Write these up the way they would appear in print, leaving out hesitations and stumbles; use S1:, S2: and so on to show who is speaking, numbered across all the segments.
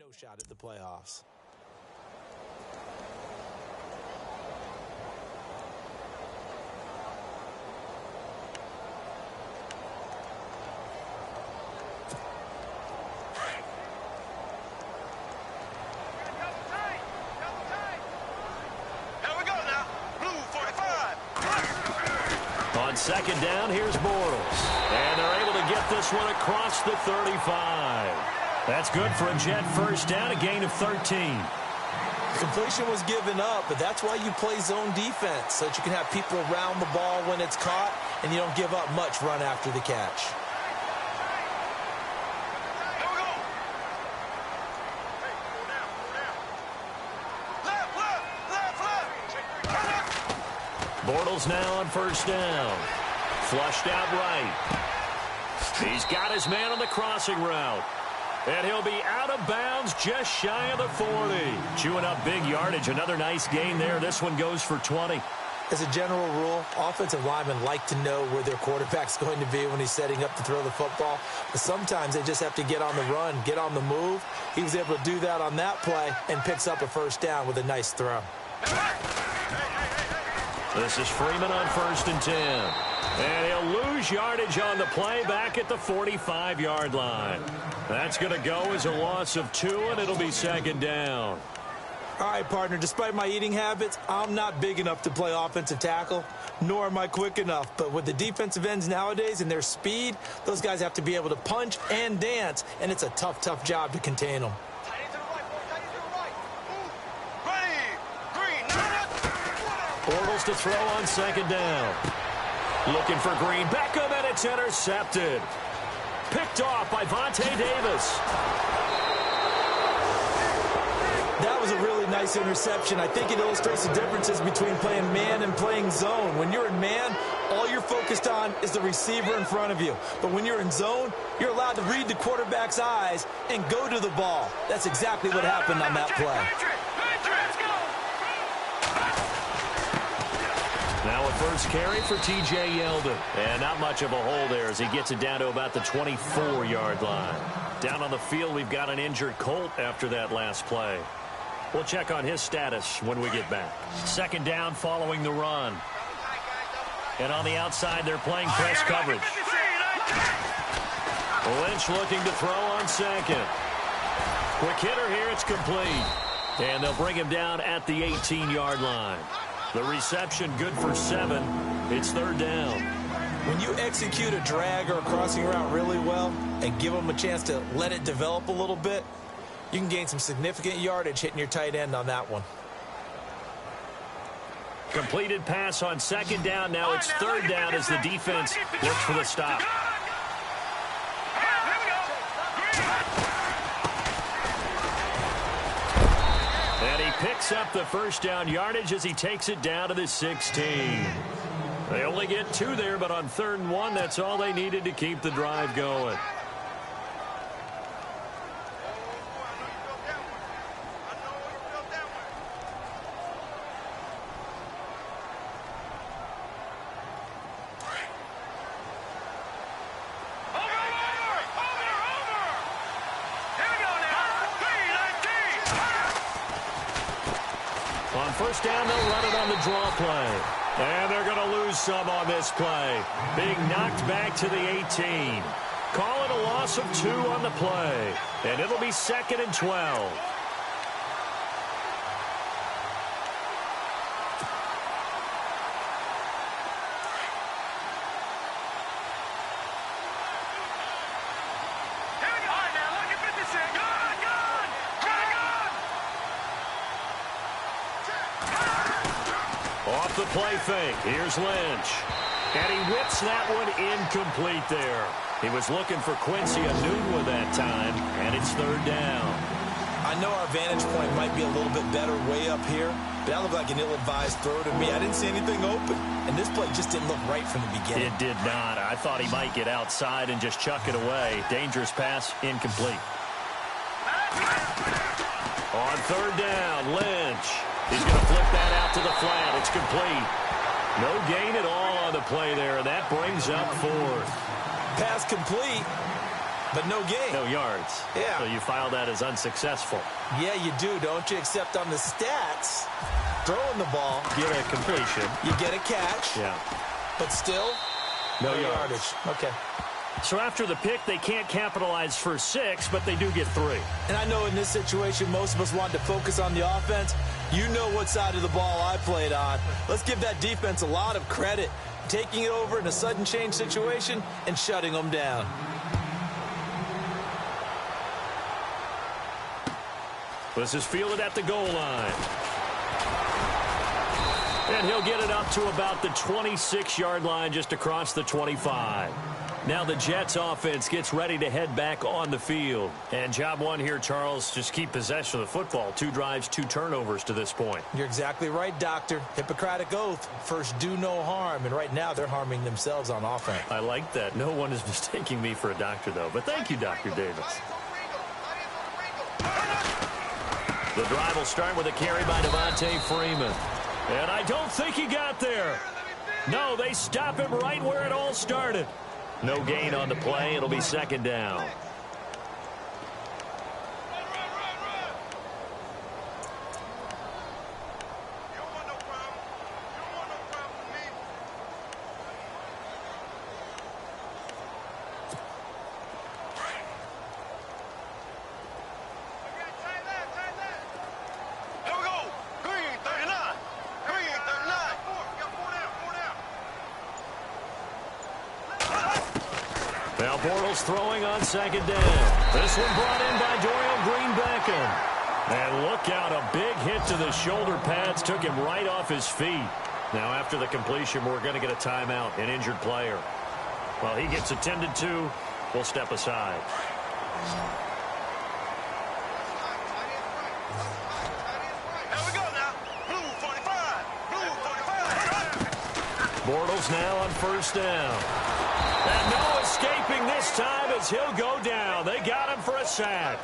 S1: no shot at the playoffs.
S2: On second down, here's Bortles. And they're able to get this one across the 35. That's good for a Jet first down, a gain of 13.
S1: Completion was given up, but that's why you play zone defense, so that you can have people around the ball when it's caught, and you don't give up much run after the catch.
S2: Bortles now on first down. Flushed out right. He's got his man on the crossing route. And he'll be out of bounds just shy of the 40. Chewing up big yardage. Another nice gain there. This one goes for 20.
S1: As a general rule, offensive linemen like to know where their quarterback's going to be when he's setting up to throw the football. But sometimes they just have to get on the run, get on the move. He was able to do that on that play and picks up a first down with a nice throw.
S2: This is Freeman on first and 10. And he'll lose yardage on the play back at the 45-yard line. That's going to go as a loss of 2, and it'll be second down.
S1: All right, partner, despite my eating habits, I'm not big enough to play offensive tackle, nor am I quick enough. But with the defensive ends nowadays and their speed, those guys have to be able to punch and dance, and it's a tough, tough job to contain them.
S2: Bortles to throw on second down. Looking for Green. Beckham, and it's intercepted. Picked off by Vontae Davis.
S1: That was a really nice interception. I think it illustrates the differences between playing man and playing zone. When you're in man, all you're focused on is the receiver in front of you. But when you're in zone, you're allowed to read the quarterback's eyes and go to the ball. That's exactly what happened on that play.
S2: Now a first carry for T.J. Yeldon. And not much of a hole there as he gets it down to about the 24-yard line. Down on the field, we've got an injured Colt after that last play. We'll check on his status when we get back. Second down following the run. And on the outside, they're playing press coverage. Lynch looking to throw on second. Quick hitter here, it's complete. And they'll bring him down at the 18-yard line. The reception good for 7. It's third down.
S1: When you execute a drag or a crossing route really well and give them a chance to let it develop a little bit, you can gain some significant yardage hitting your tight end on that one.
S2: Completed pass on second down. Now it's third down as the defense looks for the stop. And he picks up the first down yardage as he takes it down to the 16. They only get 2 there, but on 3rd and 1, that's all they needed to keep the drive going. First down, they'll run it on the draw play. And they're going to lose some on this play. Being knocked back to the 18. Call it a loss of 2 on the play. And it'll be 2nd and 12. Off the play fake. Here's Lynch. And he whips that one incomplete there. He was looking for Quincy Enunwa that time, and it's third down.
S1: I know our vantage point might be a little bit better way up here, but that looked like an ill-advised throw to me. I didn't see anything open, and this play just didn't look right from the beginning.
S2: It did not. I thought he might get outside and just chuck it away. Dangerous pass, incomplete. On third down, Lynch. He's going to flip that out to the flat. It's complete. No gain at all on the play there, and that brings up 4th.
S1: Pass complete, But no gain.
S2: No yards.
S1: Yeah.
S2: So you file that as unsuccessful.
S1: Yeah, you do, don't you? Except on the stats, throwing the ball.
S2: Get a completion.
S1: You get a catch.
S2: Yeah.
S1: But still,
S2: no yardage.
S1: Okay.
S2: So after the pick, they can't capitalize for 6, but they do get 3.
S1: And I know in this situation, most of us want to focus on the offense. You know what side of the ball I played on. Let's give that defense a lot of credit, taking it over in a sudden change situation and shutting them down.
S2: This is fielded at the goal line. And he'll get it up to about the 26-yard line, just across the 25. Now the Jets offense gets ready to head back on the field. And job one here, Charles, just keep possession of the football. 2 drives, 2 turnovers to this point.
S1: You're exactly right, Doctor. Hippocratic oath. First, do no harm. And right now, they're harming themselves on offense.
S2: I like that. No one is mistaking me for a doctor, though. But thank you, Dr. Davis. The drive will start with a carry by Devontae Freeman. And I don't think he got there. No, they stop him right where it all started. No gain on the play. It'll be second down. Now Bortles throwing on second down. This one brought in by Dorial Green-Beckham. And look out, a big hit to the shoulder pads. Took him right off his feet. Now after the completion, we're going to get a timeout, an injured player. While he gets attended to, we'll step aside. Bortles now on first down. And no escaping this time as he'll go down. They got him for a sack.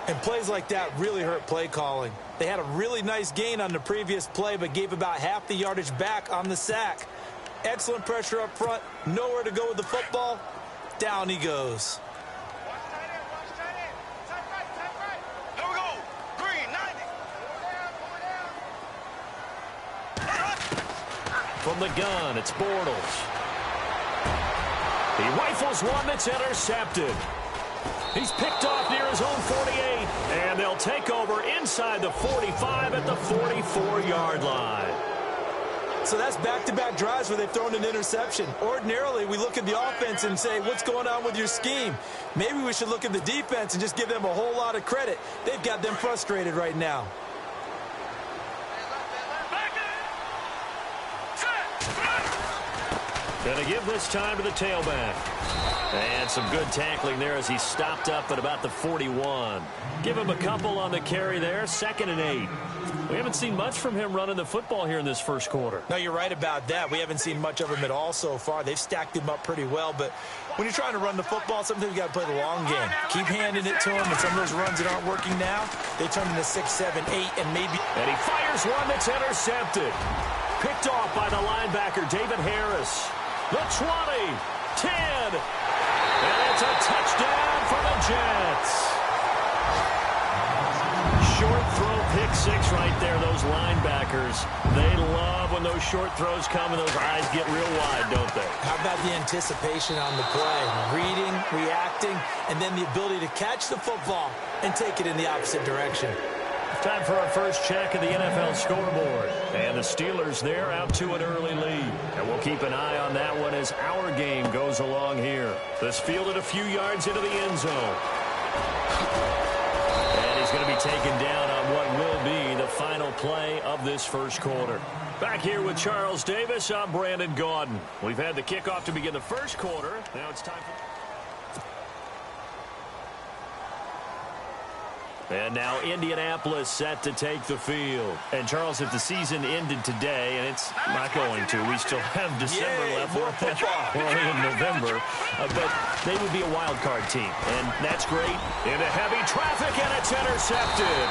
S1: And plays like that really hurt play calling. They had a really nice gain on the previous play, but gave about half the yardage back on the sack. Excellent pressure up front. Nowhere to go with the football. Down he goes.
S2: From the gun, it's Bortles. He rifles one that's intercepted. He's picked off near his own 48, and they'll take over inside the 45 at the 44-yard line.
S1: So that's back-to-back drives where they've thrown an interception. Ordinarily, we look at the offense and say, what's going on with your scheme? Maybe we should look at the defense and just give them a whole lot of credit. They've got them frustrated right now.
S2: Going to give this time to the tailback. And some good tackling there as he stopped up at about the 41. Give him a couple on the carry there. 2nd and 8. We haven't seen much from him running the football here in this first quarter.
S1: No, you're right about that. We haven't seen much of him at all so far. They've stacked him up pretty well, but when you're trying to run the football, sometimes you got to play the long game. Keep handing it to him, and some of those runs that aren't working now, they turn into 6, 7, 8, and maybe...
S2: And he fires one that's intercepted. Picked off by the linebacker, David Harris. The 20, 10, and it's a touchdown for the Jets. Short throw, pick 6 right there. Those linebackers, they love when those short throws come and those eyes get real wide, don't they?
S1: How about the anticipation on the play? Reading, reacting, and then the ability to catch the football and take it in the opposite direction.
S2: Time for our first check of the NFL scoreboard. And the Steelers there out to an early lead. And we'll keep an eye on that one as our game goes along here. This fielded a few yards into the end zone. And he's going to be taken down on what will be the final play of this first quarter. Back here with Charles Davis, I'm Brandon Gaudin. We've had the kickoff to begin the first quarter. Now it's time for... And now Indianapolis set to take the field. And, Charles, if the season ended today, and it's not going to, we still have December left. We're only in November. But they would be a wild card team. And that's great. Into heavy traffic, and it's intercepted.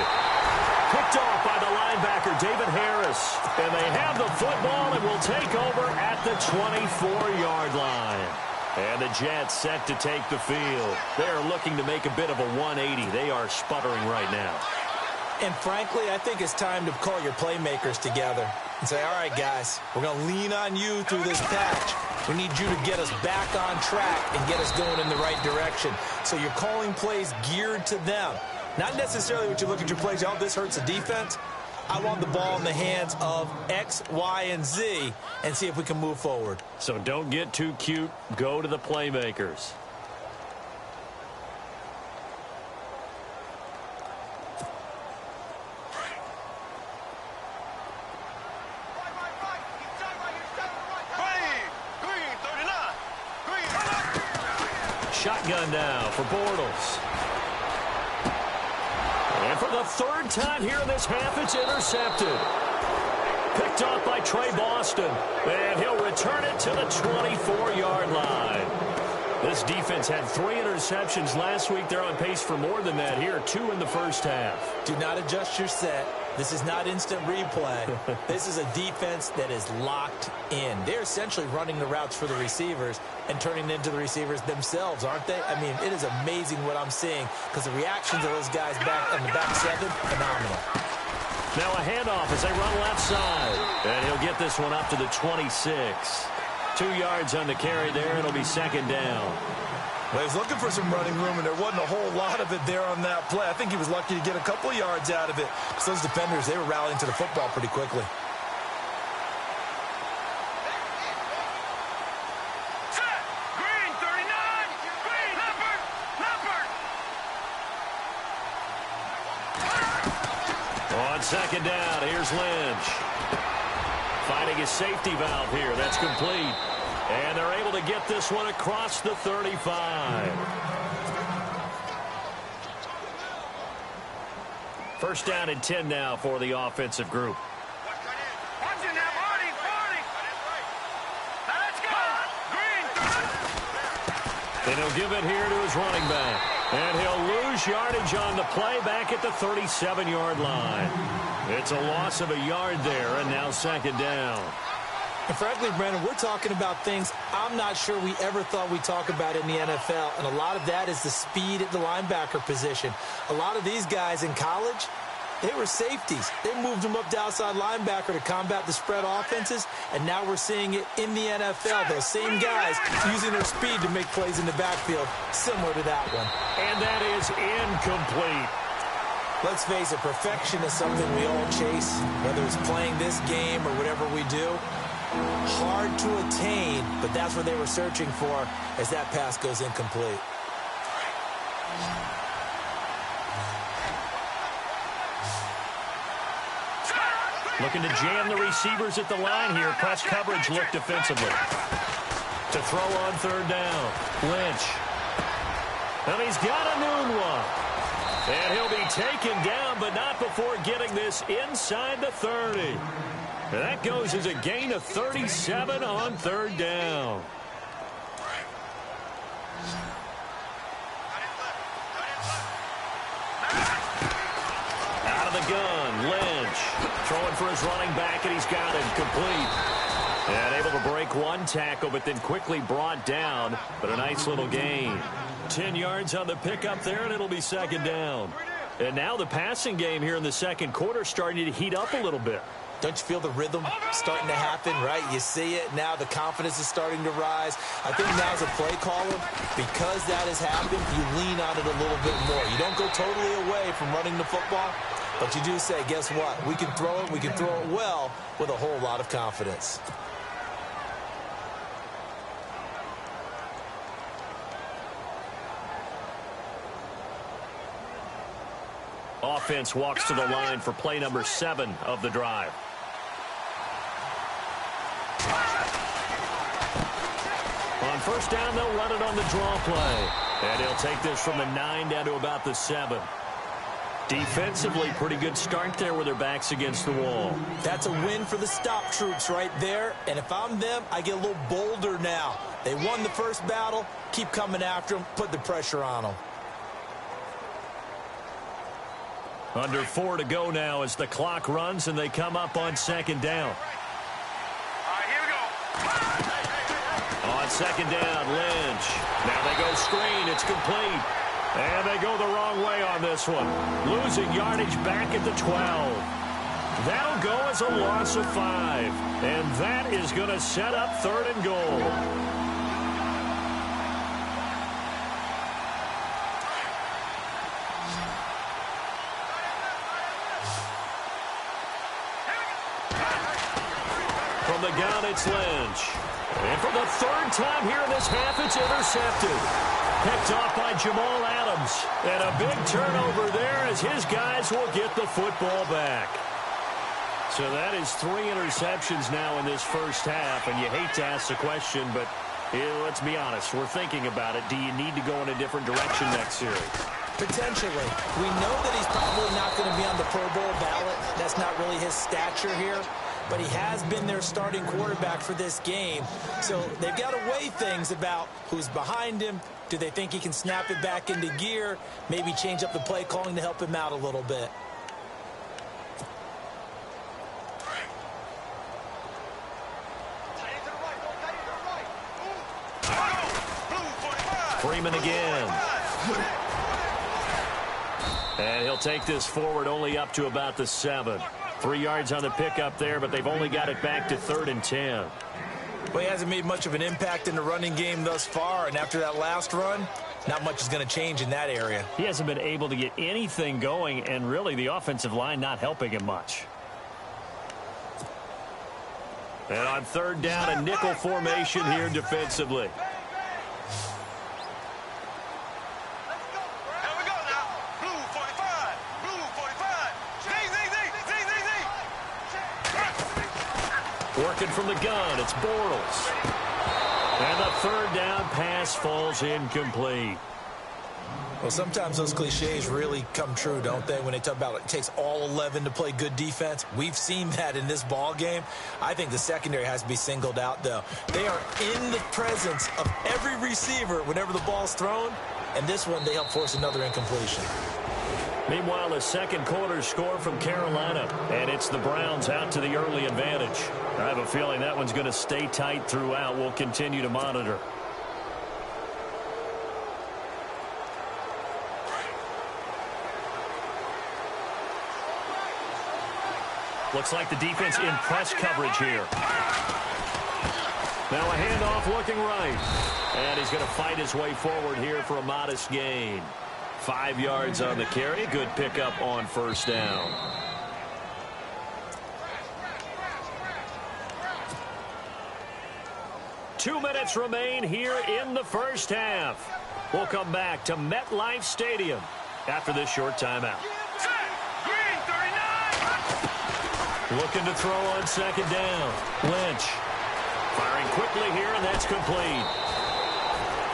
S2: Picked off by the linebacker, David Harris. And they have the football and will take over at the 24-yard line. And the Jets set to take the field. They're looking to make a bit of a 180. They are sputtering right now.
S1: And frankly, I think it's time to call your playmakers together and say, all right, guys, we're going to lean on you through this patch. We need you to get us back on track and get us going in the right direction. So you're calling plays geared to them. Not necessarily what you look at your plays, oh, this hurts the defense. I want the ball in the hands of X, Y, and Z and see if we can move forward.
S2: So don't get too cute. Go to the playmakers. Shotgun now for Bortles. And for the third time here in this half, it's intercepted. Picked off by Trey Boston. And he'll return it to the 24-yard line. This defense had 3 interceptions last week. They're on pace for more than that here. 2 in the first half.
S1: Do not adjust your set. This is not instant replay. This is a defense that is locked in. They're essentially running the routes for the receivers and turning into the receivers themselves, aren't they? I mean, it is amazing what I'm seeing because the reactions of those guys back on the back 7, phenomenal.
S2: Now a handoff as they run left side. And he'll get this one up to the 26. 2 yards on the carry there. It'll be second down.
S1: Well, he was looking for some running room, and there wasn't a whole lot of it there on that play. I think he was lucky to get a couple of yards out of it because those defenders, they were rallying to the football pretty quickly.
S2: On second down, here's Lynch. Finding his safety valve here. That's complete. And they're able to get this one across the 35. First down and 10 now for the offensive group. And he'll give it here to his running back. And he'll lose yardage on the play back at the 37-yard line. It's a loss of a yard there, and now second down.
S1: And frankly, Brandon, we're talking about things I'm not sure we ever thought we'd talk about in the NFL. And a lot of that is the speed at the linebacker position. A lot of these guys in college, they were safeties. They moved them up to outside linebacker to combat the spread offenses. And now we're seeing it in the NFL. Those same guys using their speed to make plays in the backfield, similar to that one.
S2: And that is incomplete.
S1: Let's face it, perfection is something we all chase, whether it's playing this game or whatever we do. Hard to attain, but that's what they were searching for as that pass goes incomplete.
S2: Looking to jam the receivers at the line here. Press coverage look defensively. To throw on third down. Lynch. And he's got a noon one. And he'll be taken down, but not before getting this inside the 30. And that goes as a gain of 37 on third down. Out of the gun, Lynch. Throwing for his running back, and he's got it complete. And able to break one tackle, but then quickly brought down. But a nice little gain. 10 yards on the pickup there, and it'll be second down. And now the passing game here in the second quarter starting to heat up a little bit.
S1: Don't you feel the rhythm starting to happen, right? You see it. Now the confidence is starting to rise. I think now as a play caller, because that has happened, you lean on it a little bit more. You don't go totally away from running the football, but you do say, guess what? We can throw it. We can throw it well with a whole lot of confidence.
S2: Offense walks to the line for play number 7 of the drive. On first down, they'll run it on the draw play. And he'll take this from the 9 down to about the 7. Defensively, pretty good start there with their backs against the wall.
S1: That's a win for the stop troops right there. And if I'm them, I get a little bolder now. They won the first battle. Keep coming after them. Put the pressure on them.
S2: Under 4 to go now as the clock runs and they come up on second down.
S3: All right, here we go.
S2: On On second down, Lynch. Now they go screen. It's complete. And they go the wrong way on this one. Losing yardage back at the 12. That'll go as a loss of 5. And that is going to set up 3rd and goal. From the gun, it's Lynch. And for the 3rd time here in this half, it's intercepted. Picked off by Jamal Adams. And a big turnover there as his guys will get the football back. So that is 3 interceptions now in this first half. And you hate to ask the question, but let's be honest. We're thinking about it. Do you need to go in a different direction next series?
S1: Potentially. We know that he's probably not going to be on the Pro Bowl ballot. That's not really his stature here. But he has been their starting quarterback for this game. So they've got to weigh things about who's behind him. Do they think he can snap it back into gear? Maybe change up the play calling to help him out a little bit.
S2: Freeman again. And he'll take this forward only up to about the 7. 3 yards on the pickup there, but they've only got it back to 3rd and 10.
S1: Well, he hasn't made much of an impact in the running game thus far, and after that last run, not much is going to change in that area.
S2: He hasn't been able to get anything going, and really the offensive line not helping him much. And on 3rd down, a nickel formation here defensively. Working from the gun, it's Bortles. And the 3rd down pass falls incomplete.
S1: Well, sometimes those cliches really come true, don't they, when they talk about it takes all 11 to play good defense. We've seen that in this ball game. I think the secondary has to be singled out, though. They are in the presence of every receiver whenever the ball's thrown, and this one they help force another incompletion.
S2: Meanwhile, a second quarter score from Carolina, and it's the Browns out to the early advantage. I have a feeling that one's going to stay tight throughout. We'll continue to monitor. Looks like the defense in press coverage here. Now a handoff looking right. And he's going to fight his way forward here for a modest gain. 5 yards on the carry. Good pickup on 1st down. Two minutes remain here in the first half. We'll come back to MetLife Stadium after this short timeout. Looking to throw on 2nd down. Lynch firing quickly here, and that's complete.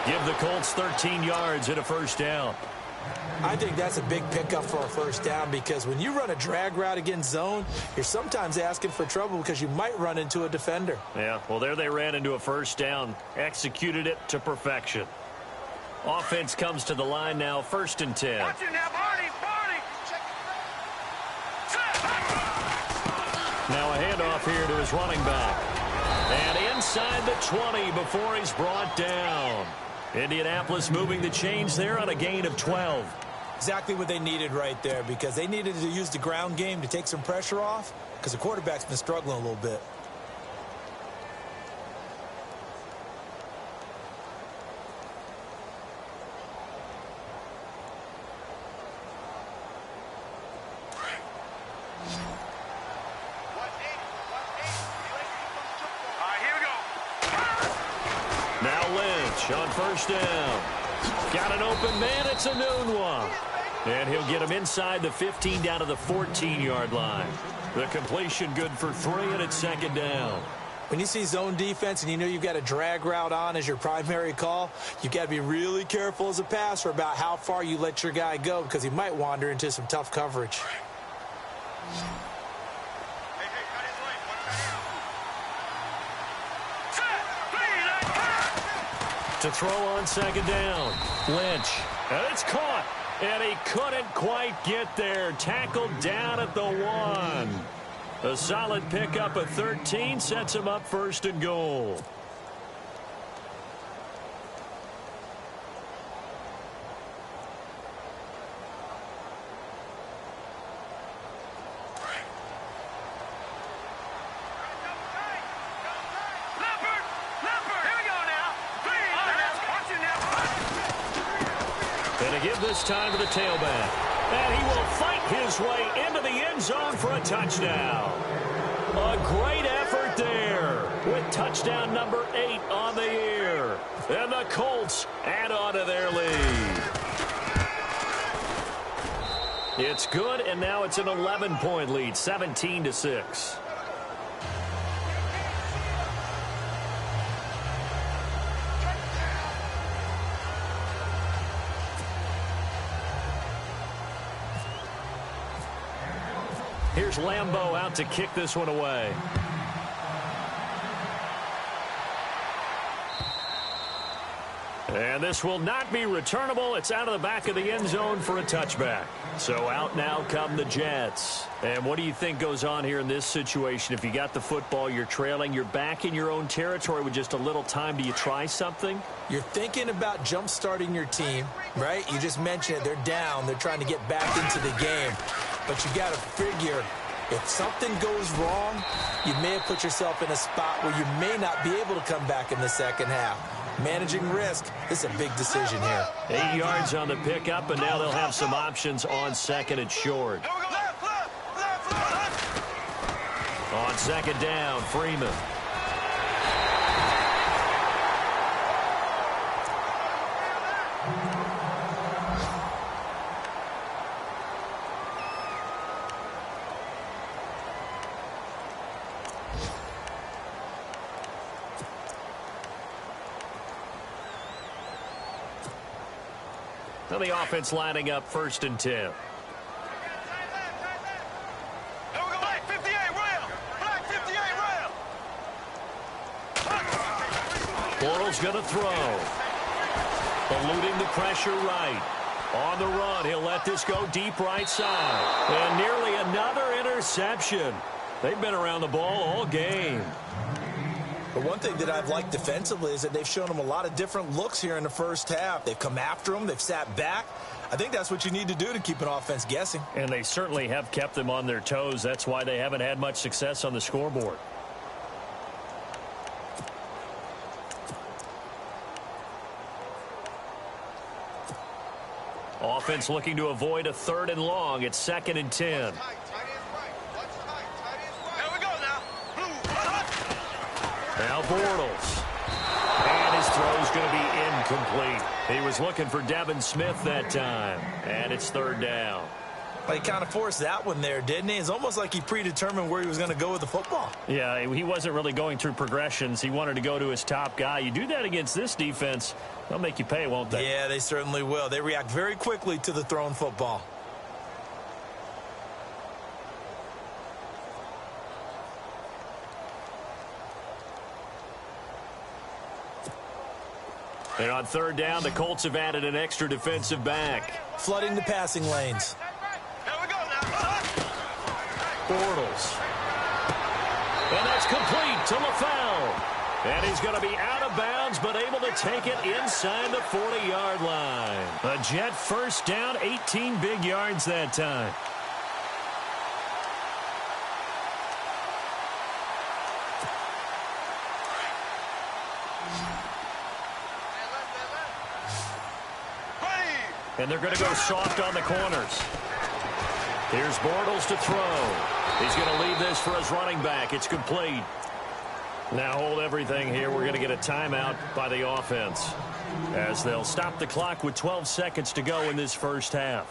S2: Give the Colts 13 yards and a 1st down.
S1: I think that's a big pickup for a 1st down because when you run a drag route against zone, you're sometimes asking for trouble because you might run into a defender.
S2: Yeah, well, there they ran into a 1st down, executed it to perfection. Offense comes to the line now, 1st and 10. Now a handoff here to his running back. And inside the 20 before he's brought down. Indianapolis moving the chains there on a gain of 12.
S1: Exactly what they needed right there because they needed to use the ground game to take some pressure off because the quarterback's been struggling a little bit.
S2: On 1st down. Got an open man. It's a noon one. And he'll get him inside the 15 down to the 14-yard line. The completion good for 3, and it's 2nd down.
S1: When you see zone defense and you know you've got a drag route on as your primary call, you've got to be really careful as a passer about how far you let your guy go because he might wander into some tough coverage.
S2: To throw on 2nd down. Lynch. And it's caught. And he couldn't quite get there. Tackled down at the 1. A solid pickup at 13 sets him up 1st and goal. this time to the tailback. And he will fight his way into the end zone for a touchdown. A great effort there with touchdown number 8 on the year. And the Colts add on to their lead. It's good, and now it's an 11-point lead, 17-6. Here's Lambeau out to kick this one away. And this will not be returnable. It's out of the back of the end zone for a touchback. So out now come the Jets. And what do you think goes on here in this situation? If you got the football, you're trailing, you're back in your own territory with just a little time. Do you try something?
S1: You're thinking about jump-starting your team, right? You just mentioned it. They're down. They're trying to get back into the game. But you got to figure, if something goes wrong, you may have put yourself in a spot where you may not be able to come back in the second half. Managing risk is a big decision here.
S2: 8 yards on the pickup, and now they'll have some options on second and short. On second down, Freeman. Now the offense lining up 1st and 10. Bortles going to throw. Eluding the pressure right. On the run, he'll let this go deep right side. And nearly another interception. They've been around the ball all game.
S1: The one thing that I've liked defensively is that they've shown them a lot of different looks here in the first half. They've come after them. They've sat back. I think that's what you need to do to keep an offense guessing.
S2: And they certainly have kept them on their toes. That's why they haven't had much success on the scoreboard. Offense looking to avoid a 3rd and long. It's 2nd and 10. Now Bortles. And his throw's going to be incomplete. He was looking for Devin Smith that time. And it's 3rd down.
S1: Well, he kind of forced that one there, didn't he? It's almost like he predetermined where he was going to go with the football.
S2: Yeah, he wasn't really going through progressions. He wanted to go to his top guy. You do that against this defense, they'll make you pay, won't they?
S1: Yeah, they certainly will. They react very quickly to the thrown football.
S2: And on 3rd down, the Colts have added an extra defensive back.
S1: Flooding the passing lanes.
S2: Bortles. And that's complete to LaFell. And he's going to be out of bounds, but able to take it inside the 40-yard line. A Jet 1st down, 18 big yards that time. And they're going to go soft on the corners. Here's Bortles to throw. He's going to leave this for his running back. It's complete. Now hold everything here. We're going to get a timeout by the offense as they'll stop the clock with 12 seconds to go in this first half.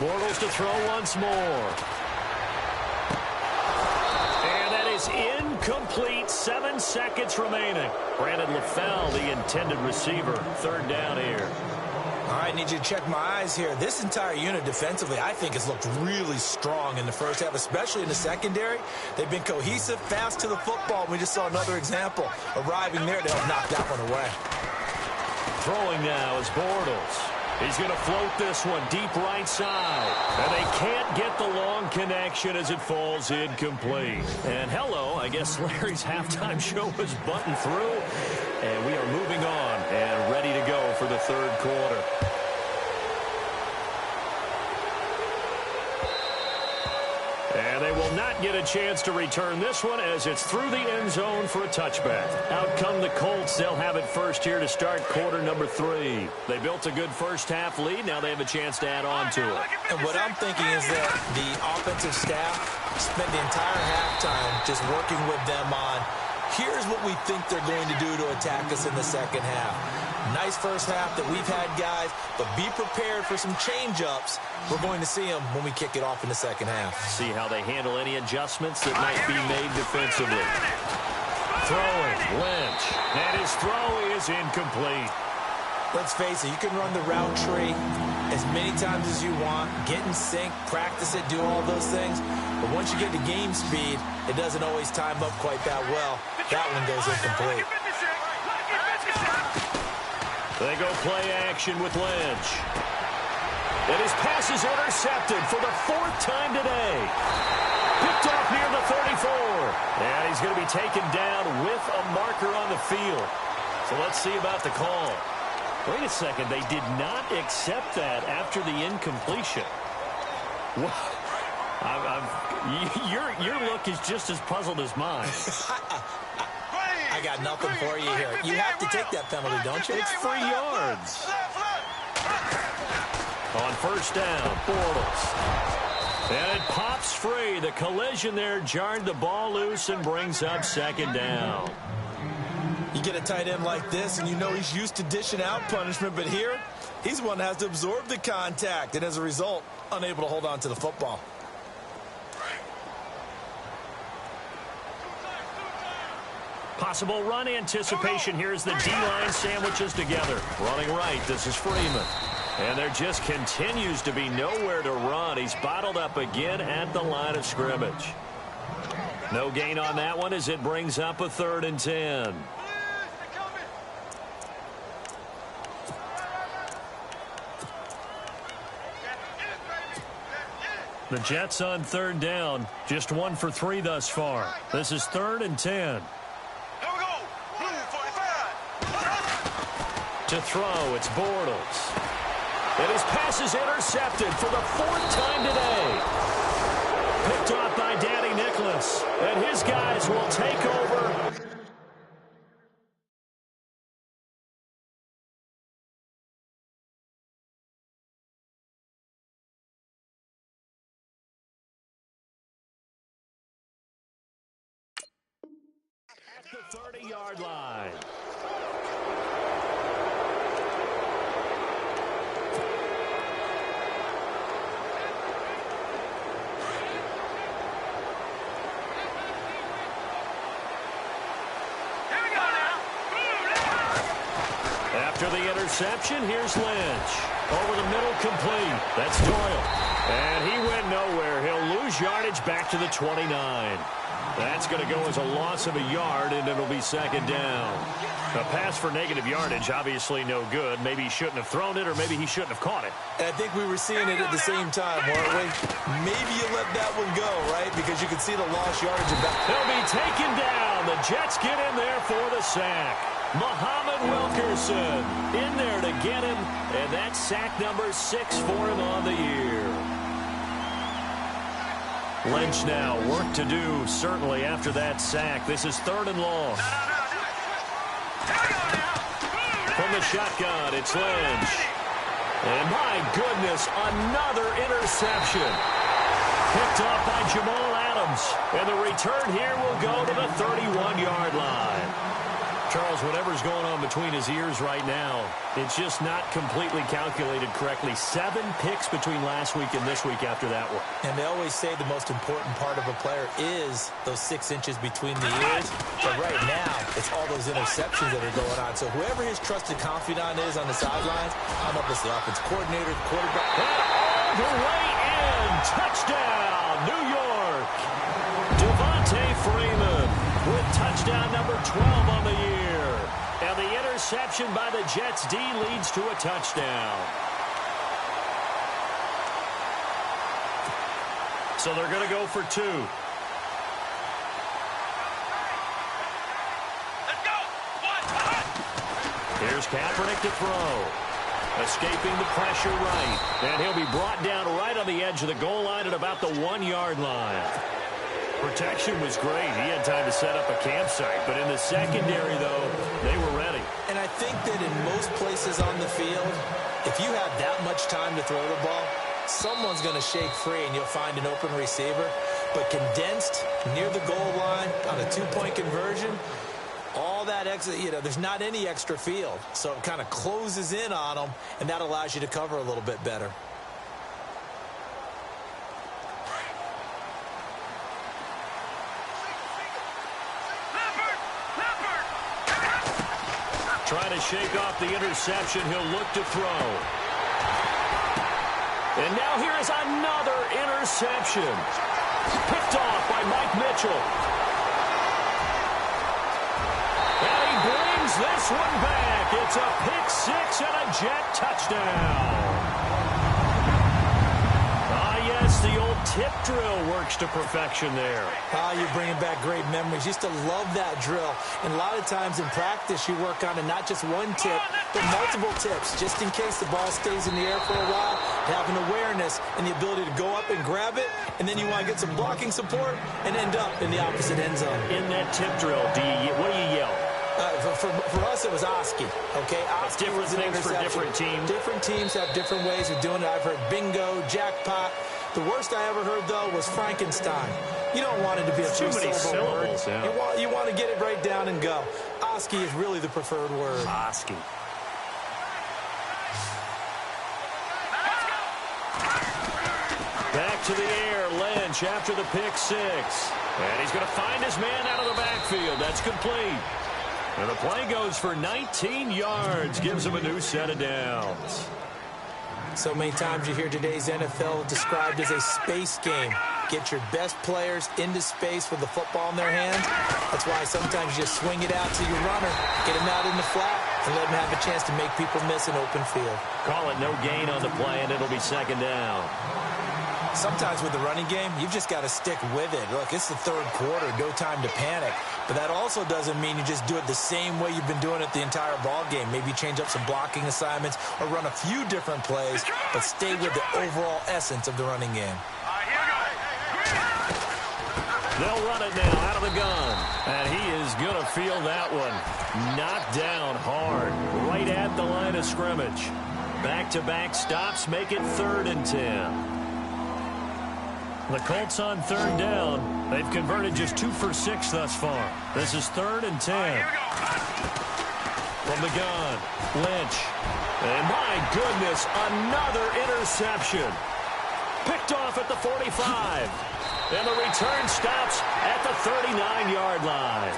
S2: Bortles to throw once more. Incomplete, 7 seconds remaining. Brandon LaFell, the intended receiver. 3rd down here.
S1: All right, need you to check my eyes here. This entire unit defensively, I think, has looked really strong in the first half, especially in the secondary. They've been cohesive, fast to the football. We just saw another example arriving there to help knock that one away.
S2: Throwing now is Bortles. He's going to float this one deep right side. And they can't get the long connection as it falls incomplete. And hello, I guess Larry's halftime show was buttoned through. And we are moving on and ready to go for the 3rd quarter. And they will not not get a chance to return this one as it's through the end zone for a touchback. Out come the Colts. They'll have it first here to start quarter number 3. They built a good first-half lead. Now they have a chance to add on to it.
S1: And what I'm thinking is that the offensive staff spent the entire halftime just working with them on, here's what we think they're going to do to attack us in the second half. Nice first half that we've had, guys, but be prepared for some change-ups. We're going to see them when we kick it off in the second half.
S2: See how they handle any adjustments that might be made defensively. Throwing, Lynch, and his throw is incomplete.
S1: Let's face it, you can run the route tree as many times as you want, get in sync, practice it, do all those things. But once you get to game speed, it doesn't always time up quite that well. That one goes incomplete.
S2: They go play action with Lynch. And his pass is intercepted for the 4th time today. Picked off near the 34. And he's going to be taken down with a marker on the field. So let's see about the call. Wait a second. They did not accept that after the incompletion. Your look is just as puzzled as mine.
S1: I got nothing for you here. You have to take that penalty, don't you?
S2: It's 3 yards. On first down, Bortles. And it pops free. The collision there jarred the ball loose and brings up second down.
S1: You get a tight end like this, and you know he's used to dishing out punishment, but here, he's the one that has to absorb the contact, and as a result, unable to hold on to the football.
S2: Possible run anticipation. Here's the D-line sandwiches together. Running right, this is Freeman. And there just continues to be nowhere to run. He's bottled up again at the line of scrimmage. No gain on that one as it brings up a 3rd and 10. The Jets on 3rd down. Just 1 for 3 thus far. This is 3rd and 10. To throw, it's Bortles. And his pass is intercepted for the 4th time today. Picked off by Danny Nicholas. And his guys will take over. At the 30-yard line. After the interception, here's Lynch. Over the middle, complete. That's Doyle. And he went nowhere. He'll lose yardage back to the 29. That's going to go as a loss of a yard, and it'll be second down. A pass for negative yardage, obviously no good. Maybe he shouldn't have thrown it, or maybe he shouldn't have caught it.
S1: And I think we were seeing it at the same time, weren't we? Maybe you let that one go, right? Because you can see the lost yardage.
S2: He'll be taken down. The Jets get in there for the sack. Muhammad Wilkerson in there to get him, and that's sack number 6 for him on the year. Lynch now, work to do, certainly, after that sack. This is 3rd and long. From the shotgun, it's Lynch. And my goodness, another interception. Picked off by Jamal Adams. And the return here will go to the 31-yard line. Charles, whatever's going on between his ears right now, it's just not completely calculated correctly. 7 picks between last week and this week after that one.
S1: And they always say the most important part of a player is those 6 inches between the ears. But right now, it's all those interceptions that are going on. So whoever his trusted confidant is on the sidelines, I don't know if it's the offense coordinator, quarterback.
S2: And all the way in. Touchdown, New York. Devontae Freeman with touchdown number 12 on the year. And the interception by the Jets D leads to a touchdown. So they're going to go for 2.
S3: Let's go.
S2: Here's Kaepernick to throw. Escaping the pressure right. And he'll be brought down right on the edge of the goal line at about the 1-yard line. Protection was great. He had time to set up a campsite. But in the secondary, though, they were ready.
S1: And I think that in most places on the field, if you have that much time to throw the ball, someone's going to shake free and you'll find an open receiver. But condensed near the goal line on a two-point conversion, all that extra, there's not any extra field. So it kind of closes in on them, and that allows you to cover a little bit better.
S2: Trying to shake off the interception. He'll look to throw. And now here is another interception. Picked off by Mike Mitchell. And he brings this one back. It's a pick six and a Jet touchdown. Yes, the old tip drill works to perfection there.
S1: You're bringing back great memories. Used to love that drill. And a lot of times in practice, you work on it, not just one tip, but multiple tips, just in case the ball stays in the air for a while, have an awareness and the ability to go up and grab it, and then you want to get some blocking support and end up in the opposite end zone.
S2: In that tip drill, what do you yell?
S1: For us, it was Oski, okay? Oski
S2: different
S1: was an
S2: things for different teams.
S1: Different teams have different ways of doing it. I've heard bingo, jackpot. The worst I ever heard, though, was Frankenstein. You don't want it to be a
S2: too many syllables. Yeah.
S1: You want to get it right down and go. Oski is really the preferred word.
S2: Oski. Back to the air, Lynch after the pick six. And he's going to find his man out of the backfield. That's complete. And the play goes for 19 yards, gives him a new set of downs.
S1: So many times you hear today's NFL described as a space game. Get your best players into space with the football in their hands. That's why sometimes you just swing it out to your runner, get him out in the flat, and let him have a chance to make people miss an open field.
S2: Call it no gain on the play, and it'll be second down.
S1: Sometimes with the running game, you've just got to stick with it. Look, it's the third quarter, no time to panic. But that also doesn't mean you just do it the same way you've been doing it the entire ball game. Maybe change up some blocking assignments or run a few different plays, but stay with the overall essence of the running game.
S2: They'll run it now out of the gun. And he is going to feel that one. Knocked down hard, right at the line of scrimmage. Back-to-back stops make it 3rd and 10. The Colts on 3rd down. They've converted just 2 for 6 thus far. This is 3rd and 10. From the gun, Lynch. And my goodness, another interception. Picked off at the 45. And the return stops at the 39-yard line.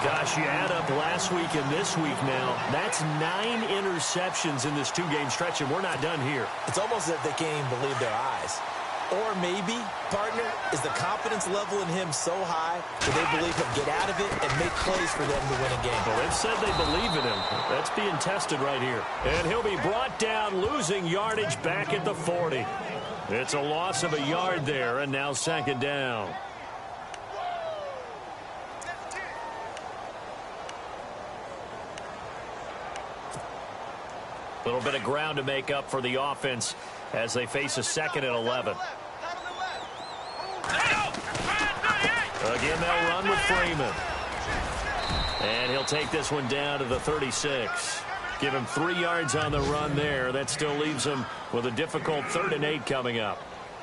S2: Gosh, you add up last week and this week now. That's 9 interceptions in this 2-game stretch, and we're not done here.
S1: It's almost as if they can't even believe their eyes. Or maybe, partner, is the confidence level in him so high that they believe he'll get out of it and make plays for them to win a game.
S2: Well, they've said they believe in him. That's being tested right here. And he'll be brought down, losing yardage back at the 40. It's a loss of a yard there, and now second down. A little bit of ground to make up for the offense as they face a 2nd and 11. Again, they'll run with Freeman. And he'll take this one down to the 36. Give him 3 yards on the run there. That still leaves him with a difficult 3rd and 8 coming up.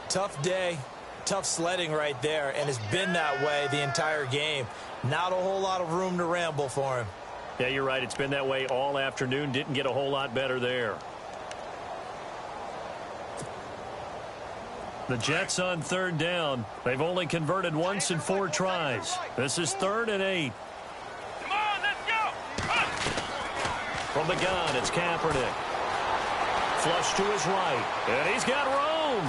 S1: Tough day, tough sledding right there, and it's been that way the entire game. Not a whole lot of room to ramble for him.
S2: Yeah, you're right. It's been that way all afternoon. Didn't get a whole lot better there. The Jets on 3rd down. They've only converted once in 4 tries. This is 3rd and 8.
S3: Come on, let's go!
S2: From the gun, it's Kaepernick. Flush to his right. And he's got room.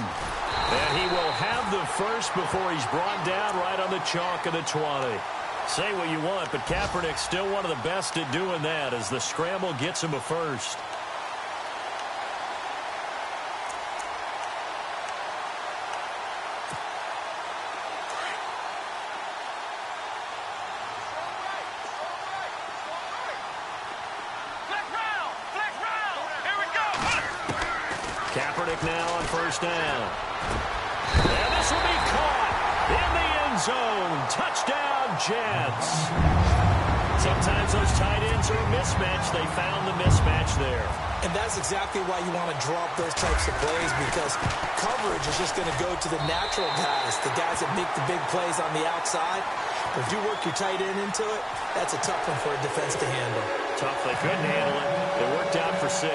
S2: And he will have the first before he's brought down right on the chalk of the 20. Say what you want, but Kaepernick's still one of the best at doing that as the scramble gets him a first. Kaepernick now on 1st down. And this will be caught in the end end zone. Touchdown, Jets. Sometimes those tight ends are a mismatch. They found the mismatch there.
S1: And that's exactly why you want to draw up those types of plays, because coverage is just going to go to the natural guys, the guys that make the big plays on the outside. But if you work your tight end into it, that's a tough one for a defense to handle.
S2: Tough. They couldn't handle it. It worked out for 6.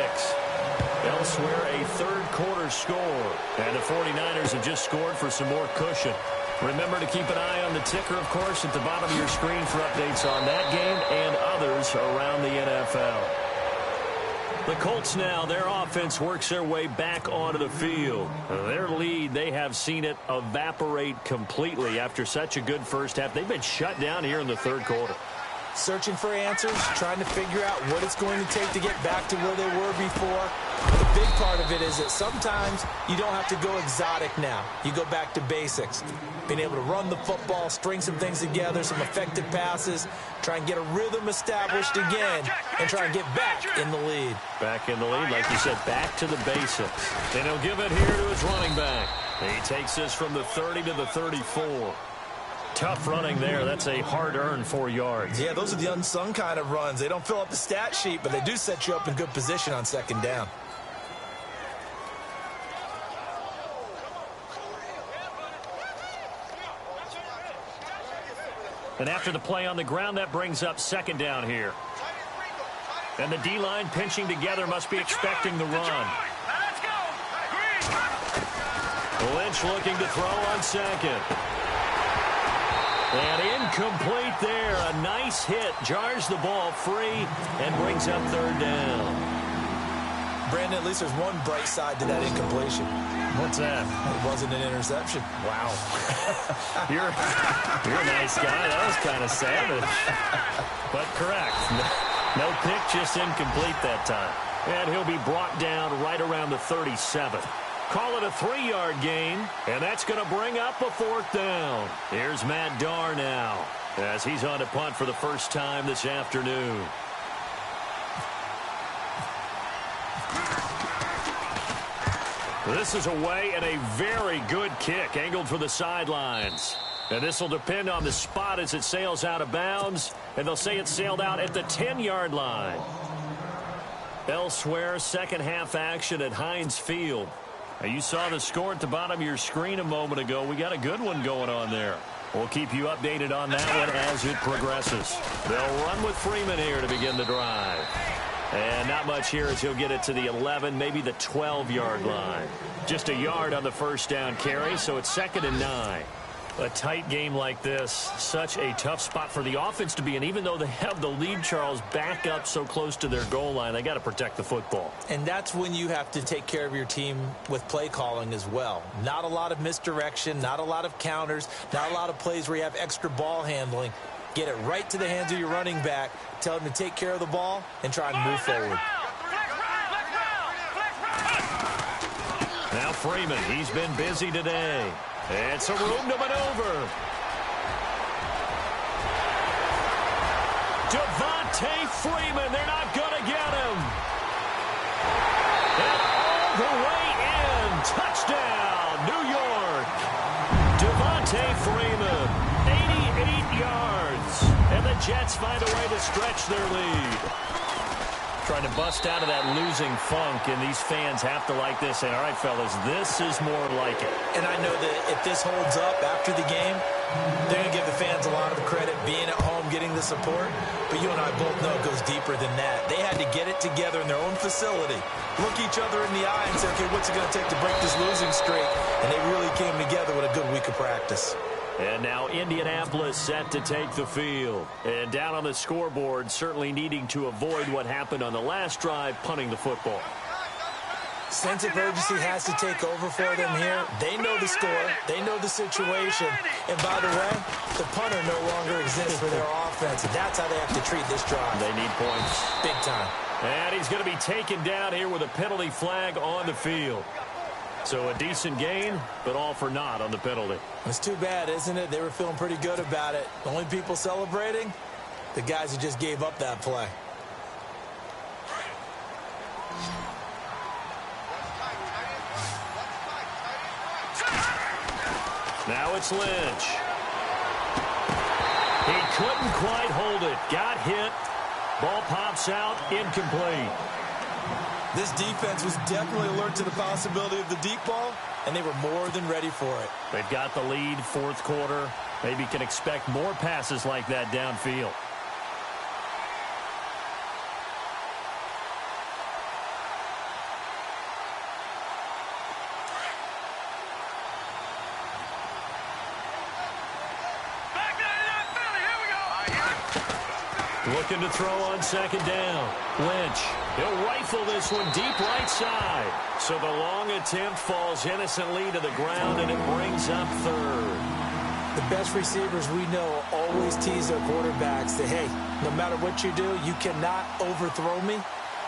S2: Elsewhere, a third-quarter score. And the 49ers have just scored for some more cushion. Remember to keep an eye on the ticker, of course, at the bottom of your screen for updates on that game and others around the NFL. The Colts now, their offense works their way back onto the field. Their lead, they have seen it evaporate completely after such a good first half. They've been shut down here in the third quarter.
S1: Searching for answers, trying to figure out what it's going to take to get back to where they were before. The big part of it is that sometimes you don't have to go exotic now. You go back to basics. Being able to run the football, string some things together, some effective passes, try and get a rhythm established again, and try and get back in the lead.
S2: Back in the lead, like you said, back to the basics. And he'll give it here to his running back. He takes this from the 30 to the 34. Tough running there. That's a hard-earned 4 yards.
S1: Yeah, those are the unsung kind of runs. They don't fill up the stat sheet, but they do set you up in good position on second down.
S2: And after the play on the ground, that brings up second down here. And the D-line pinching together must be expecting the run. Lynch looking to throw on second. And incomplete there. A nice hit. Jars the ball free and brings up third down.
S1: Brandon, at least there's one bright side to that incompletion.
S2: What's that?
S1: It wasn't an interception.
S2: Wow. You're a nice guy. That was kind of savage. But correct. No pick, just incomplete that time. And he'll be brought down right around the 37. Call it a 3-yard gain, and that's going to bring up a fourth down. Here's Matt Darr now, as he's on to punt for the first time this afternoon. This is away and a very good kick, angled for the sidelines. And this will depend on the spot as it sails out of bounds, and they'll say it sailed out at the 10-yard line. Elsewhere, second half action at Heinz Field. Now, you saw the score at the bottom of your screen a moment ago. We got a good one going on there. We'll keep you updated on that one as it progresses. They'll run with Freeman here to begin the drive. And not much here as he'll get it to the 11, maybe the 12-yard line. Just a yard on the first down carry, so it's 2nd and 9. A tight game like this, such a tough spot for the offense to be in. Even though they have the lead, Charles, back up so close to their goal line, they got to protect the football.
S1: And that's when you have to take care of your team with play calling as well. Not a lot of misdirection, not a lot of counters, not a lot of plays where you have extra ball handling. Get it right to the hands of your running back, tell him to take care of the ball, and try and move forward.
S2: Now Freeman, he's been busy today. It's a room to maneuver. Devontae Freeman, they're not going to get him. And all the way in. Touchdown, New York. Devontae Freeman, 88 yards. And the Jets find a way to stretch their lead. Trying to bust out of that losing funk, and these fans have to like this. And all right, fellas, this is more like it.
S1: And I know that if this holds up after the game, they're going to give the fans a lot of credit being at home, getting the support. But you and I both know it goes deeper than that. They had to get it together in their own facility, look each other in the eye and say, okay, what's it going to take to break this losing streak? And they really came together with a good week of practice.
S2: And now Indianapolis set to take the field. And down on the scoreboard, certainly needing to avoid what happened on the last drive, punting the football.
S1: Sense of urgency has to take over for them here. They know the score. They know the situation. And by the way, the punter no longer exists for their offense. And that's how they have to treat this drive.
S2: They need points.
S1: Big time.
S2: And he's going to be taken down here with a penalty flag on the field. So a decent gain, but all for naught on the penalty.
S1: It's too bad, isn't it? They were feeling pretty good about it. The only people celebrating, the guys who just gave up that play.
S2: Now it's Lynch. couldn't quite hold it. Got hit. Ball pops out, incomplete.
S1: This defense was definitely alert to the possibility of the deep ball, and they were more than ready for it.
S2: They've got the lead, fourth quarter. Maybe can expect more passes like that downfield. Looking to throw on second down. Lynch. He'll rifle this one deep right side. So the long attempt falls innocently to the ground, and it brings up third.
S1: The best receivers we know always tease their quarterbacks that, hey, no matter what you do, you cannot overthrow me.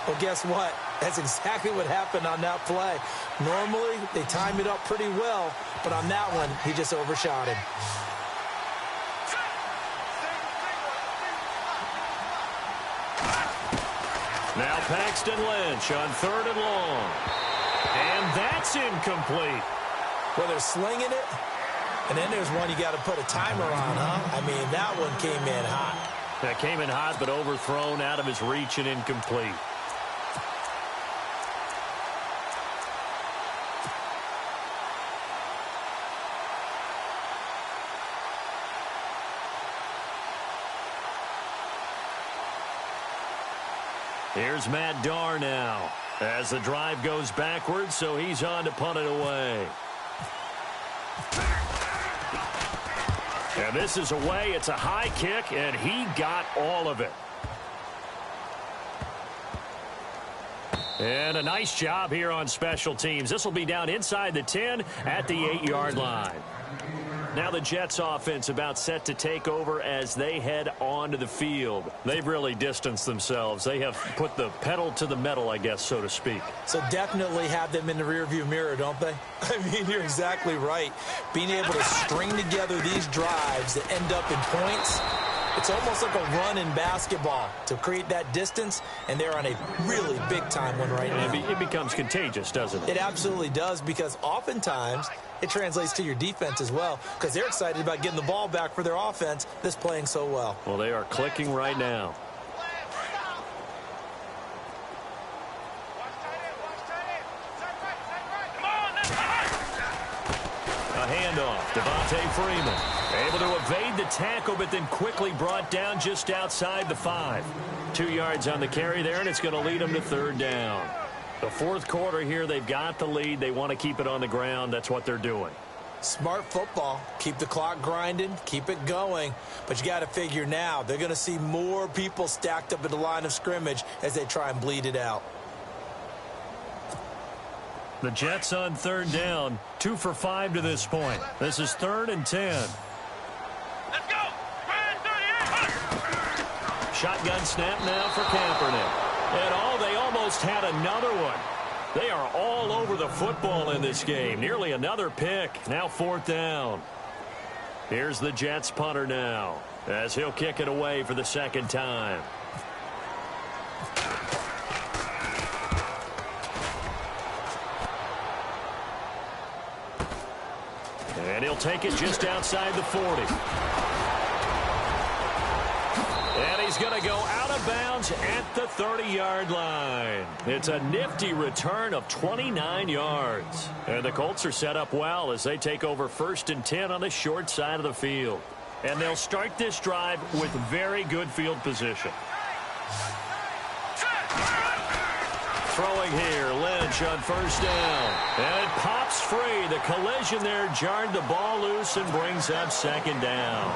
S1: Well, guess what? That's exactly what happened on that play. Normally, they time it up pretty well, but on that one, he just overshot him.
S2: Now Paxton Lynch on third and long. And that's incomplete.
S1: Well, they're slinging it. And then there's one you got to put a timer on, huh? I mean, that one came in hot.
S2: That came in hot, but overthrown, out of his reach and incomplete. Here's Matt Darr now as the drive goes backwards, so he's on to punt it away. And this is away. It's a high kick, and he got all of it. And a nice job here on special teams. This will be down inside the 10 at the 8-yard line. Now the Jets offense about set to take over as they head onto the field. They've really distanced themselves. They have put the pedal to the metal, I guess, so to speak.
S1: So definitely have them in the rearview mirror, don't they? I mean, you're exactly right. Being able to string together these drives that end up in points, it's almost like a run in basketball to create that distance, and they're on a really big-time one right now.
S2: It becomes contagious, doesn't it?
S1: It absolutely does, because oftentimes it translates to your defense as well, because they're excited about getting the ball back for their offense that's playing so well.
S2: Well, they are clicking right now. A handoff. Devontae Freeman able to evade the tackle, but then quickly brought down just outside the 5. 2 yards on the carry there, and it's going to lead them to third down. The fourth quarter here, they've got the lead. They want to keep it on the ground. That's what they're doing.
S1: Smart football. Keep the clock grinding. Keep it going. But you got to figure now, they're going to see more people stacked up at the line of scrimmage as they try and bleed it out.
S2: The Jets on third down. 2 for 5 to this point. This is 3rd and 10.
S3: Let's go.
S2: Shotgun snap now for Kaepernick. And they almost had another one. They are all over the football in this game. Nearly another pick. Now 4th down. Here's the Jets punter now as he'll kick it away for the second time. And he'll take it just outside the 40. And he's going to go out of bounds at the 30-yard line. It's a nifty return of 29 yards. And the Colts are set up well as they take over 1st and 10 on the short side of the field. And they'll start this drive with very good field position. Throwing here, Lynch on 1st down. And it pops free. The collision there jarred the ball loose and brings up 2nd down.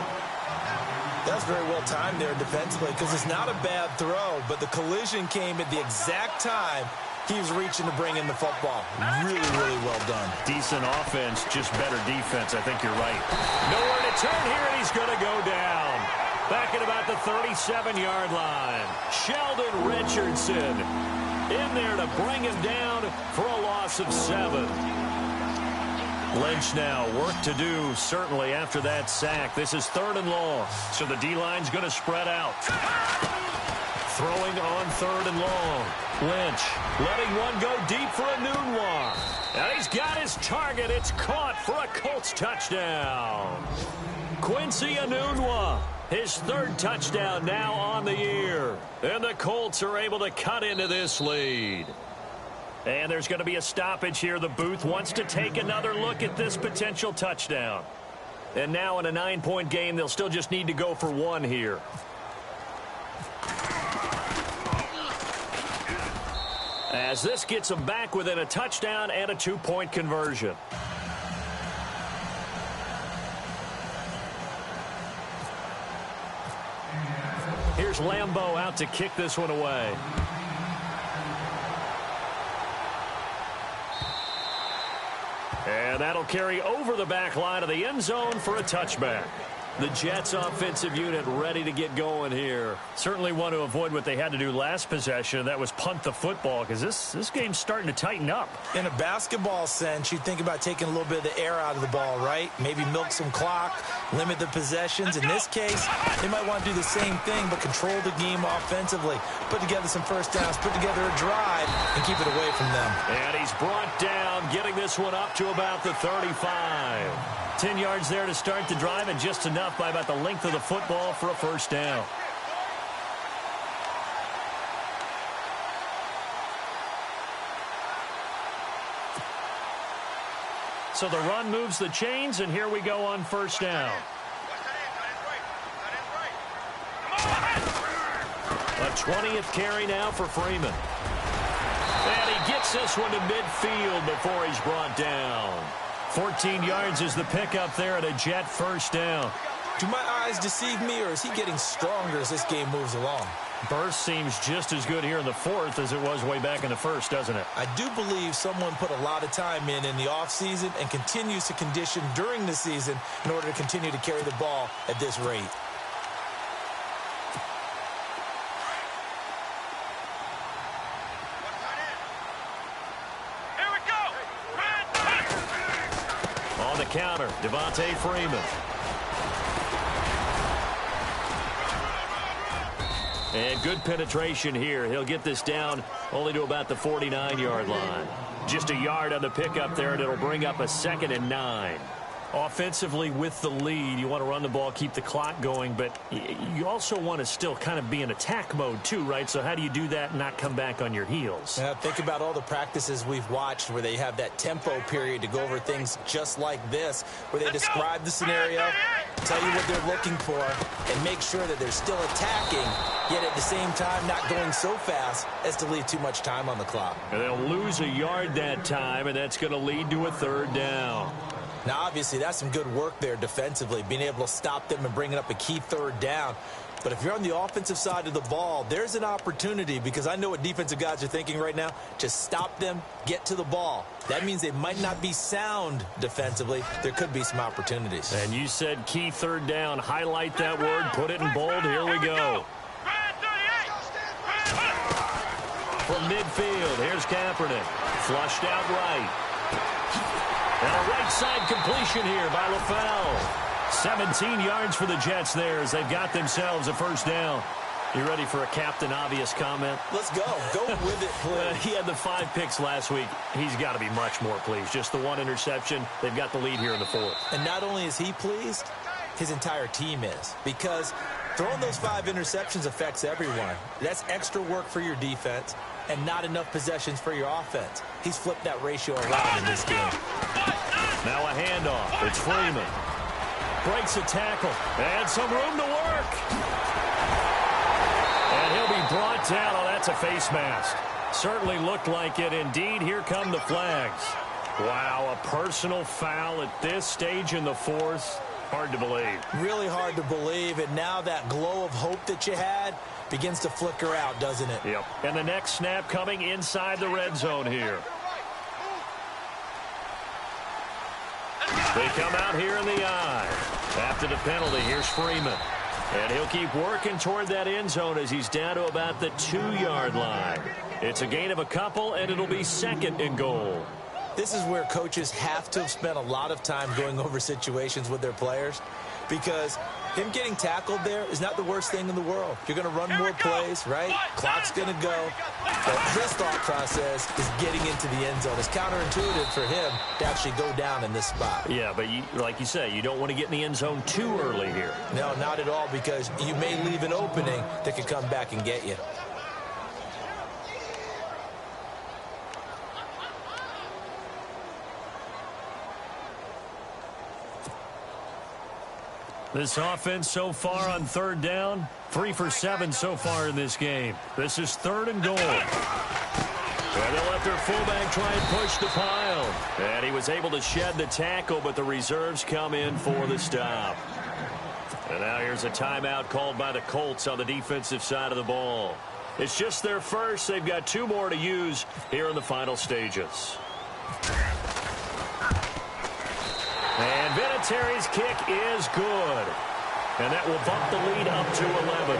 S1: That's very well timed there defensively, because it's not a bad throw, but the collision came at the exact time he was reaching to bring in the football. Really, really well done.
S2: Decent offense, just better defense. I think you're right. Nowhere to turn here, and he's going to go down. Back at about the 37-yard line. Sheldon Richardson in there to bring him down for a loss of 7. Lynch now, work to do, certainly, after that sack. This is 3rd and long, so the D-line's going to spread out. Throwing on 3rd and long. Lynch letting one go deep for a Nunwa. And he's got his his target. It's caught for a Colts touchdown. Quincy Enunwa, his third touchdown now on the year. And the Colts are able to cut into this lead. And there's going to be a stoppage here. The booth wants to take another look at this potential touchdown. And now in a 9-point game, they'll still just need to go for one here. As this gets them back within a touchdown and a 2-point conversion. Here's Lambeau out to kick this one away. And that'll carry over the back line of the end zone for a touchback. The Jets offensive unit ready to get going here. Certainly want to avoid what they had to do last possession. That was punt the football, because this game's starting to tighten up.
S1: In a basketball sense, you think about taking a little bit of the air out of the ball, right? Maybe milk some clock, limit the possessions. In this case, they might want to do the same thing, but control the game offensively. Put together some first downs, put together a drive, and keep it away from them.
S2: And he's brought down, getting this one up to about the 35. 10 yards there to start the drive, and just enough by about the length of the football for a first down. So the run moves the chains, and here we go on first down. A 20th carry now for Freeman. And he gets this one to midfield before he's brought down. 14 yards is the pickup there at a Jet first down.
S1: Do my eyes deceive me, or is he getting stronger as this game moves along?
S2: Burst seems just as good here in the fourth as it was way back in the first, doesn't it?
S1: I do believe someone put a lot of time in the offseason and continues to condition during the season in order to continue to carry the ball at this rate.
S2: Counter, Devontae Freeman. And good penetration here. He'll get this down only to about the 49-yard line. Just a yard on the pickup there, and it'll bring up a 2nd and 9. Offensively with the lead, you want to run the ball, keep the clock going, but you also want to still kind of be in attack mode too, right? So how do you do that and not come back on your heels?
S1: Yeah, think about all the practices we've watched where they have that tempo period to go over things just like this, where they describe the scenario, tell you what they're looking for, and make sure that they're still attacking, yet at the same time not going so fast as to leave too much time on the clock.
S2: And they'll lose a yard that time, and that's going to lead to a 3rd down.
S1: Now, obviously, that's some good work there defensively, being able to stop them and bringing up a key 3rd down. But if you're on the offensive side of the ball, there's an opportunity, because I know what defensive guys are thinking right now. Just stop them, get to the ball. That means they might not be sound defensively. There could be some opportunities.
S2: And you said key 3rd down. Highlight that word, put it in bold. Here we go. From midfield, here's Kaepernick. Flushed out right. And a right side completion here by LaFell. 17 yards for the Jets there as they've got themselves a first down. You ready for a Captain Obvious comment?
S1: Let's go. Go with it, please.
S2: He had the 5 picks last week. He's got to be much more pleased. Just the 1 interception. They've got the lead here in the 4th.
S1: And not only is he pleased, his entire team is. Because throwing those 5 interceptions affects everyone. That's extra work for your defense and not enough possessions for your offense. He's flipped that ratio around in this game.
S2: Now a handoff. It's Freeman. Breaks a tackle. And some room to work. And he'll be brought down. Oh, that's a face mask. Certainly looked like it. Indeed, here come the flags. Wow, a personal foul at this stage in the 4th. Hard to believe.
S1: Really hard to believe. And now that glow of hope that you had begins to flicker out, doesn't it?
S2: Yep. And the next snap coming inside the red zone here. They come out here in the eye. After the penalty, here's Freeman. And he'll keep working toward that end zone as he's down to about the 2-yard line. It's a gain of a couple, and it'll be 2nd and goal.
S1: This is where coaches have to have spent a lot of time going over situations with their players, because Him getting tackled there is not the worst thing in the world. You're going to run more plays, right? Clock's going to go. But his thought process is getting into the end zone. It's counterintuitive for him to actually go down in this spot.
S2: Yeah, but like you say, you don't want to get in the end zone too early here.
S1: No, not at all, because you may leave an opening that could come back and get you.
S2: This offense so far on third down, 3 for 7 so far in this game. This is 3rd and goal. And they'll let their fullback try and push the pile. And he was able to shed the tackle, but the reserves come in for the stop. And now here's a timeout called by the Colts on the defensive side of the ball. It's just their first. They've got 2 more to use here in the final stages. And Vinatieri's kick is good. And that will bump the lead up to 11.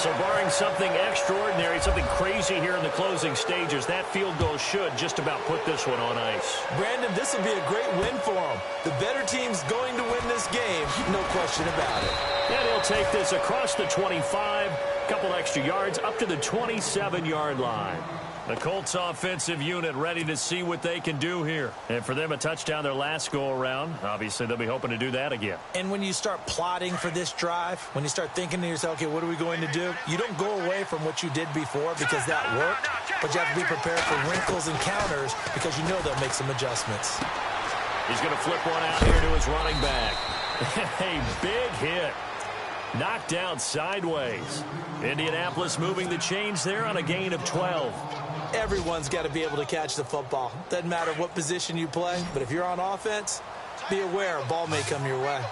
S2: So barring something extraordinary, something crazy here in the closing stages, that field goal should just about put this one on ice.
S1: Brandon, this will be a great win for him. The better team's going to win this game, no question about it.
S2: And he'll take this across the 25, a couple extra yards, up to the 27-yard line. The Colts offensive unit ready to see what they can do here. And for them, a touchdown their last go-around. Obviously, they'll be hoping to do that again.
S1: And when you start plotting for this drive, when you start thinking to yourself, okay, what are we going to do? You don't go away from what you did before because that worked, but you have to be prepared for wrinkles and counters because you know they'll make some adjustments.
S2: He's going to flip one out here to his running back. A big hit. Knocked down sideways. Indianapolis moving the chains there on a gain of 12.
S1: Everyone's got to be able to catch the football. Doesn't matter what position you play, but if you're on offense, be aware a ball may come your way.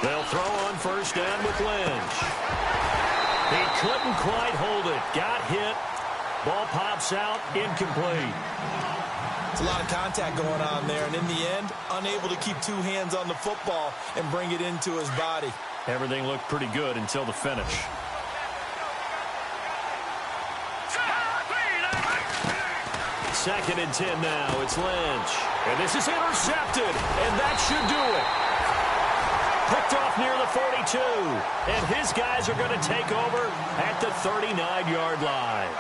S2: They'll throw on first down with Lynch. He couldn't quite hold it. Got hit. Ball pops out. Incomplete.
S1: It's a lot of contact going on there, and in the end, unable to keep 2 hands on the football and bring it into his body.
S2: Everything looked pretty good until the finish. Second and 10 now. It's Lynch. And this is intercepted. And that should do it. Picked off near the 42. And his guys are going to take over at the 39-yard line.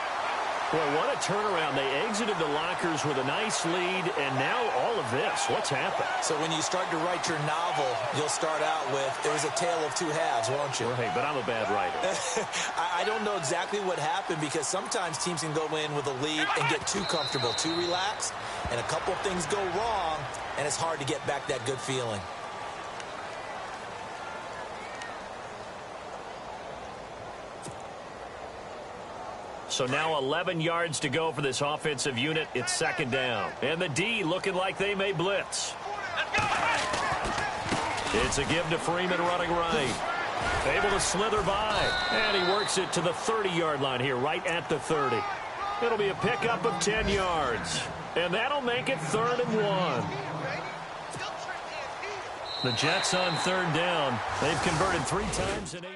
S2: Boy, what a turnaround. They exited the lockers with a nice lead, and now all of this. What's happened?
S1: So when you start to write your novel, you'll start out with, it was a tale of 2 halves, won't you?
S2: Right, but I'm a bad writer.
S1: I don't know exactly what happened because sometimes teams can go in with a lead and get too comfortable, too relaxed, and a couple things go wrong, and it's hard to get back that good feeling.
S2: So now 11 yards to go for this offensive unit. It's second down. And the D looking like they may blitz. It's a give to Freeman running right. Able to slither by. And he works it to the 30-yard line here, right at the 30. It'll be a pickup of 10 yards. And that'll make it 3rd and 1. The Jets on third down. They've converted 3 times in 8.